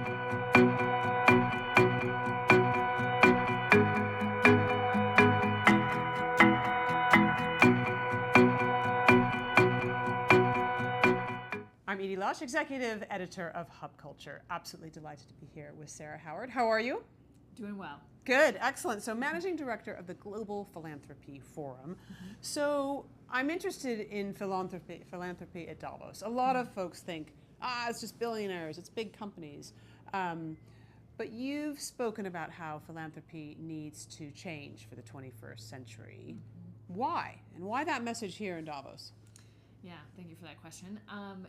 I'm Edie Lush, Executive Editor of Hub Culture. Absolutely delighted to be here with Sarah Howard. How are you? Doing well. Good, excellent. So, Managing Director of the Global Philanthropy Forum. So, I'm interested in philanthropy at Davos. A lot of folks think, it's just billionaires, it's big companies. But you've spoken about how philanthropy needs to change for the 21st century. Why? And why that message here in Davos? Yeah, thank you for that question.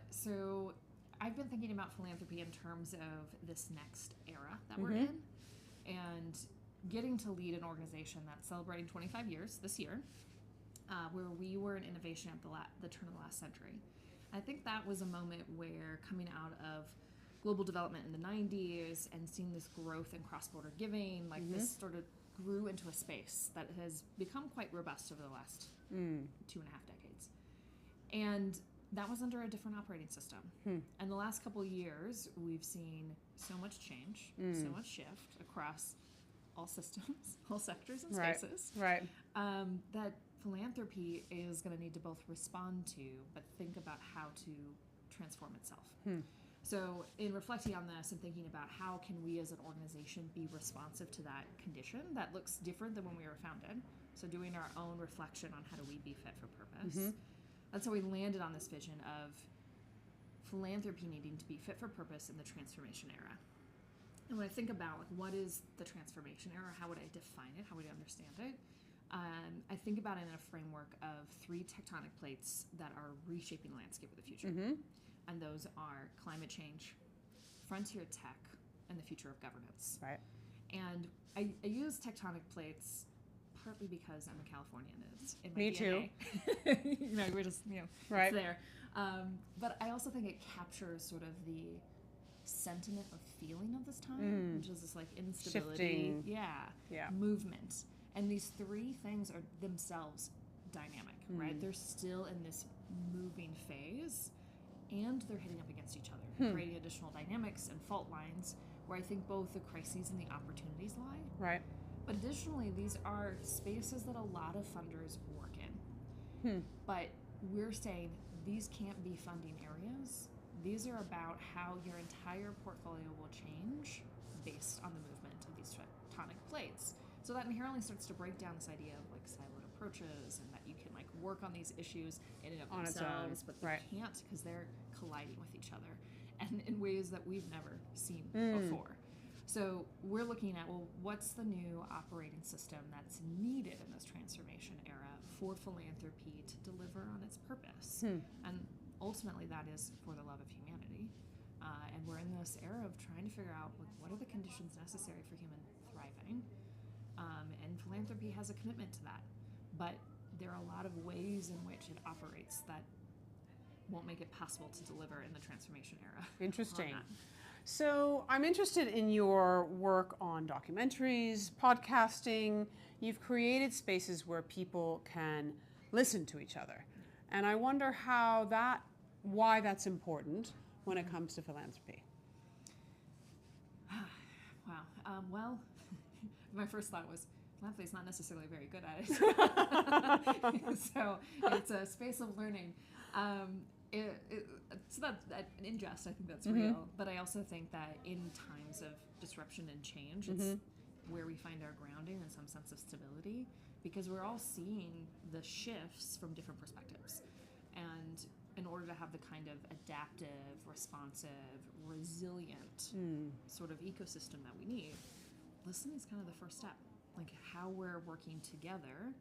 So I've been thinking about philanthropy in terms of this next era that we're in, and getting to lead an organization that's celebrating 25 years this year, where we were an innovation at the turn of the last century. I think that was a moment where, coming out of global development in the 90s and seeing this growth in cross-border giving, like this sort of grew into a space that has become quite robust over the last 2.5 decades. And that was under a different operating system. And the last couple of years, we've seen so much change, so much shift across all systems, all sectors and spaces, that philanthropy is going to need to both respond to, but think about how to transform itself. So in reflecting on this and thinking about how can we as an organization be responsive to that condition that looks different than when we were founded, so doing our own reflection on how do we be fit for purpose. That's how we landed on this vision of philanthropy needing to be fit for purpose in the transformation era. And when I think about what is the transformation era, how would I define it, how would I understand it, I think about it in a framework of 3 tectonic plates that are reshaping the landscape of the future. And those are climate change, frontier tech, and the future of governance. And I use tectonic plates partly because I'm a Californian. It's in my DNA. Too. We're just, it's there. But I also think it captures sort of the sentiment or feeling of this time, which is this like instability, movement. And these 3 things are themselves dynamic, right? They're still in this moving phase, and they're hitting up against each other, creating additional dynamics and fault lines where I think both the crises and the opportunities lie. But additionally, these are spaces that a lot of funders work in. But we're saying these can't be funding areas. These are about how your entire portfolio will change based on the movement of these tectonic plates. So that inherently starts to break down this idea of like siloed approaches, and that you can like work on these issues in and of themselves, but they can't because they're colliding with each other, and in ways that we've never seen before. So we're looking at, well, what's the new operating system that's needed in this transformation era for philanthropy to deliver on its purpose? And ultimately that is for the love of humanity. And we're in this era of trying to figure out, like, what are the conditions necessary for human thriving? And philanthropy has a commitment to that. But there are a lot of ways in which it operates that won't make it possible to deliver in the transformation era. Interesting. So I'm interested in your work on documentaries, podcasting. You've created spaces where people can listen to each other. And I wonder why that's important when it comes to philanthropy. Wow. Well, my first thought was, philanthropy is not necessarily very good at it. So it's a space of learning. So that's an ingest, I think that's real. But I also think that in times of disruption and change, it's where we find our grounding and some sense of stability, because we're all seeing the shifts from different perspectives. And in order to have the kind of adaptive, responsive, resilient sort of ecosystem that we need, listening is kind of the first step. Like how we're working together,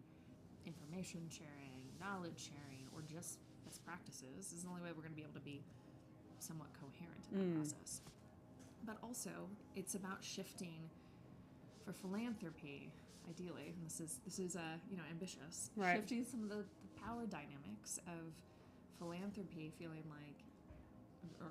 information sharing, knowledge sharing, or just best practices is the only way we're going to be able to be somewhat coherent in that process. But also, it's about shifting for philanthropy, ideally, and this is ambitious, shifting some of the power dynamics of philanthropy, feeling like, or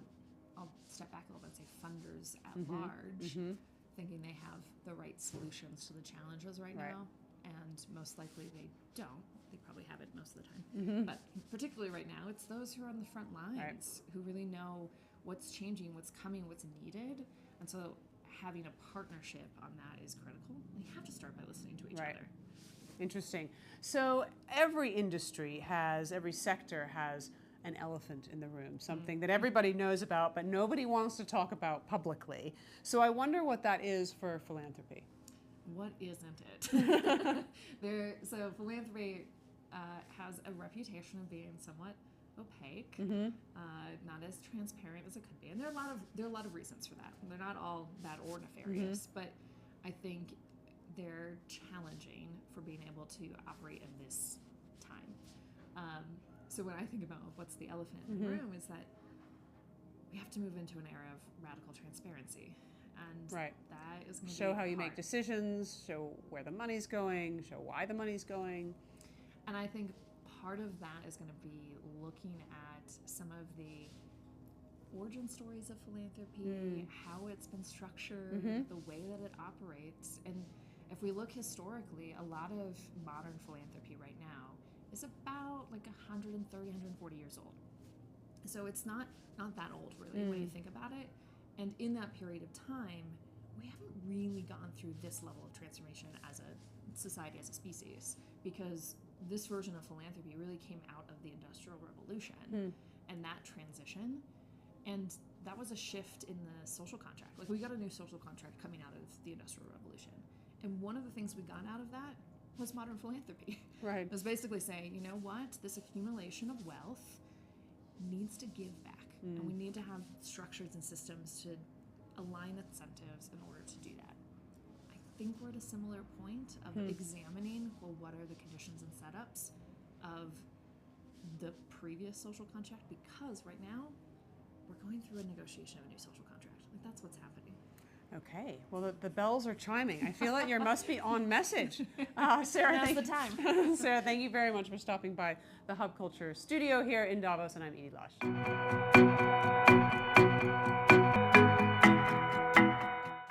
I'll step back a little bit and say funders at large, thinking they have the right solutions to the challenges right now, and most likely they don't. They probably have it most of the time. But particularly right now, it's those who are on the front lines who really know what's changing, what's coming, what's needed, And so having a partnership on that is critical. You have to start by listening to each Right. other. Interesting. So every industry every sector has an elephant in the room, something that everybody knows about, but nobody wants to talk about publicly. So I wonder what that is for philanthropy. What isn't it? So philanthropy has a reputation of being somewhat opaque, not as transparent as it could be, and there are a lot of reasons for that. They're not all bad or nefarious, but I think they're challenging for being able to operate in this time. So when I think about what's the elephant in the room is that we have to move into an era of radical transparency. And Right. that is going to Show be how you hard. make decisions, show where the money's going, show why the money's going. And I think part of that is going to be looking at some of the origin stories of philanthropy, how it's been structured, the way that it operates. And if we look historically, a lot of modern philanthropy right now is about like 130, 140 years old. So it's not that old, really, when you think about it. And in that period of time, we haven't really gone through this level of transformation as a society, as a species, because this version of philanthropy really came out of the Industrial Revolution and that transition. And that was a shift in the social contract. Like, we got a new social contract coming out of the Industrial Revolution. And one of the things we got out of that was modern philanthropy. Right. It was basically saying, you know what, this accumulation of wealth needs to give back. And we need to have structures and systems to align incentives in order to do that. I think we're at a similar point of examining, well, what are the conditions and setups of the previous social contract, because right now we're going through a negotiation of a new social contract. Like, that's what's happening. Okay. Well, the bells are chiming. I feel like you must be on message. Sarah, Now's the time. Sarah, thank you very much for stopping by the Hub Culture studio here in Davos, and I'm Edie Lush.